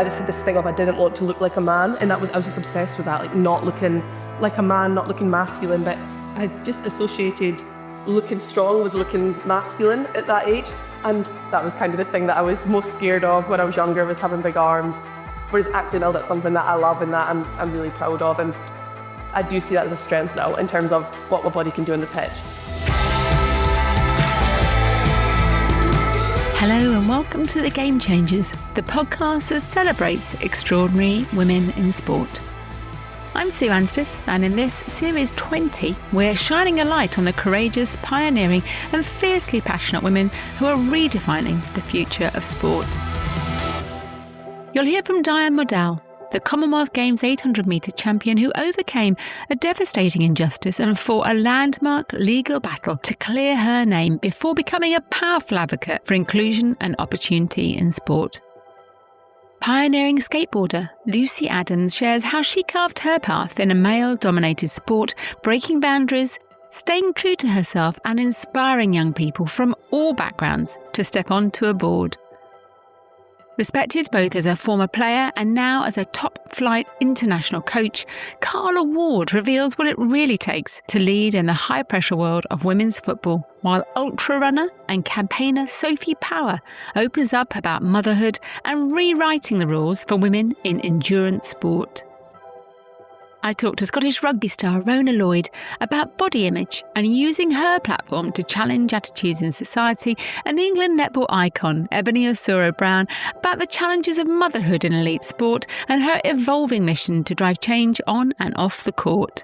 I just had this thing of I didn't want to look like a man, and I was just obsessed with that, like not looking like a man, not looking masculine. But I just associated looking strong with looking masculine at that age, and that was kind of the thing that I was most scared of when I was younger, was having big arms. Whereas acting now, that's something that I love and that I'm really proud of, and I do see that as a strength now in terms of what my body can do on the pitch. Hello and welcome to The Game Changers, the podcast that celebrates extraordinary women in sport. I'm Sue Anstis, and in this Series 20, we're shining a light on the courageous, pioneering and fiercely passionate women who are redefining the future of sport. You'll hear from Diane Edwards, the Commonwealth Games 800-metre champion who overcame a devastating injustice and fought a landmark legal battle to clear her name before becoming a powerful advocate for inclusion and opportunity in sport. Pioneering skateboarder Lucy Adams shares how she carved her path in a male-dominated sport, breaking boundaries, staying true to herself and inspiring young people from all backgrounds to step onto a board. Respected both as a former player and now as a top-flight international coach, Carla Ward reveals what it really takes to lead in the high-pressure world of women's football, while ultrarunner and campaigner Sophie Power opens up about motherhood and rewriting the rules for women in endurance sport. I talked to Scottish rugby star Rona Lloyd about body image and using her platform to challenge attitudes in society, and England netball icon Ebony Osoro-Brown about the challenges of motherhood in elite sport and her evolving mission to drive change on and off the court.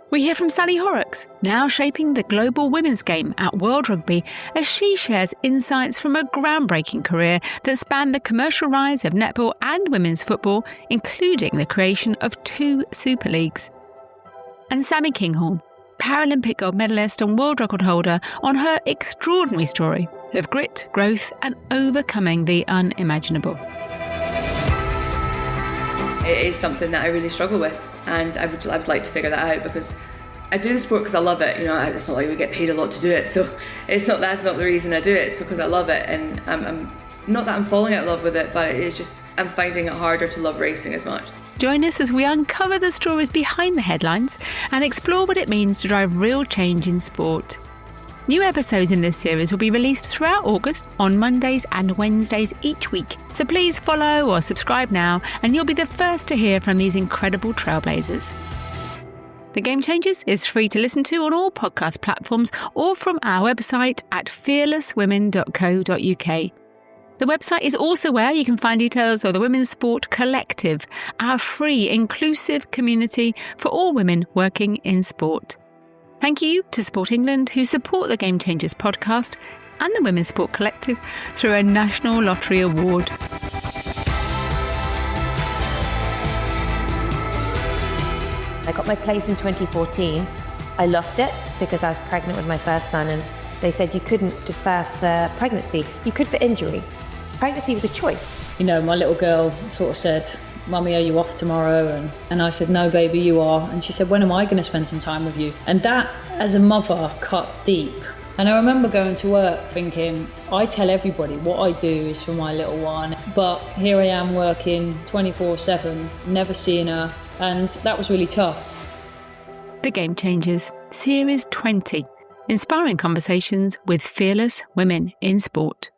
We hear from Sally Horrocks, now shaping the global women's game at World Rugby, as she shares insights from a groundbreaking career that spanned the commercial rise of netball and women's football, including the creation of 2 Super Leagues. And Sammy Kinghorn, Paralympic gold medalist and world record holder, on her extraordinary story of grit, growth and overcoming the unimaginable. It is something that I really struggle with, and I would like to figure that out, because I do the sport because I love it. You know, it's not like we get paid a lot to do it, so that's not the reason I do it. It's because I love it, and I'm not that I'm falling out of love with it, but it's just I'm finding it harder to love racing as much. Join us as we uncover the stories behind the headlines and explore what it means to drive real change in sport. New episodes in this series will be released throughout August on Mondays and Wednesdays each week. So please follow or subscribe now and you'll be the first to hear from these incredible trailblazers. The Game Changers is free to listen to on all podcast platforms or from our website at fearlesswomen.co.uk. The website is also where you can find details of the Women's Sport Collective, our free, inclusive community for all women working in sport. Thank you to Sport England, who support the Game Changers podcast and the Women's Sport Collective through a National Lottery Award. I got my place in 2014. I lost it because I was pregnant with my first son, and they said you couldn't defer for pregnancy. You could for injury. Pregnancy was a choice. You know, my little girl sort of said, "Mummy, are you off tomorrow?" And I said, "No, baby, you are." And she said, "When am I going to spend some time with you?" And that, as a mother, cut deep. And I remember going to work thinking, I tell everybody what I do is for my little one, but here I am working 24/7, never seeing her, and that was really tough. The Game Changers, Series 20, inspiring conversations with fearless women in sport.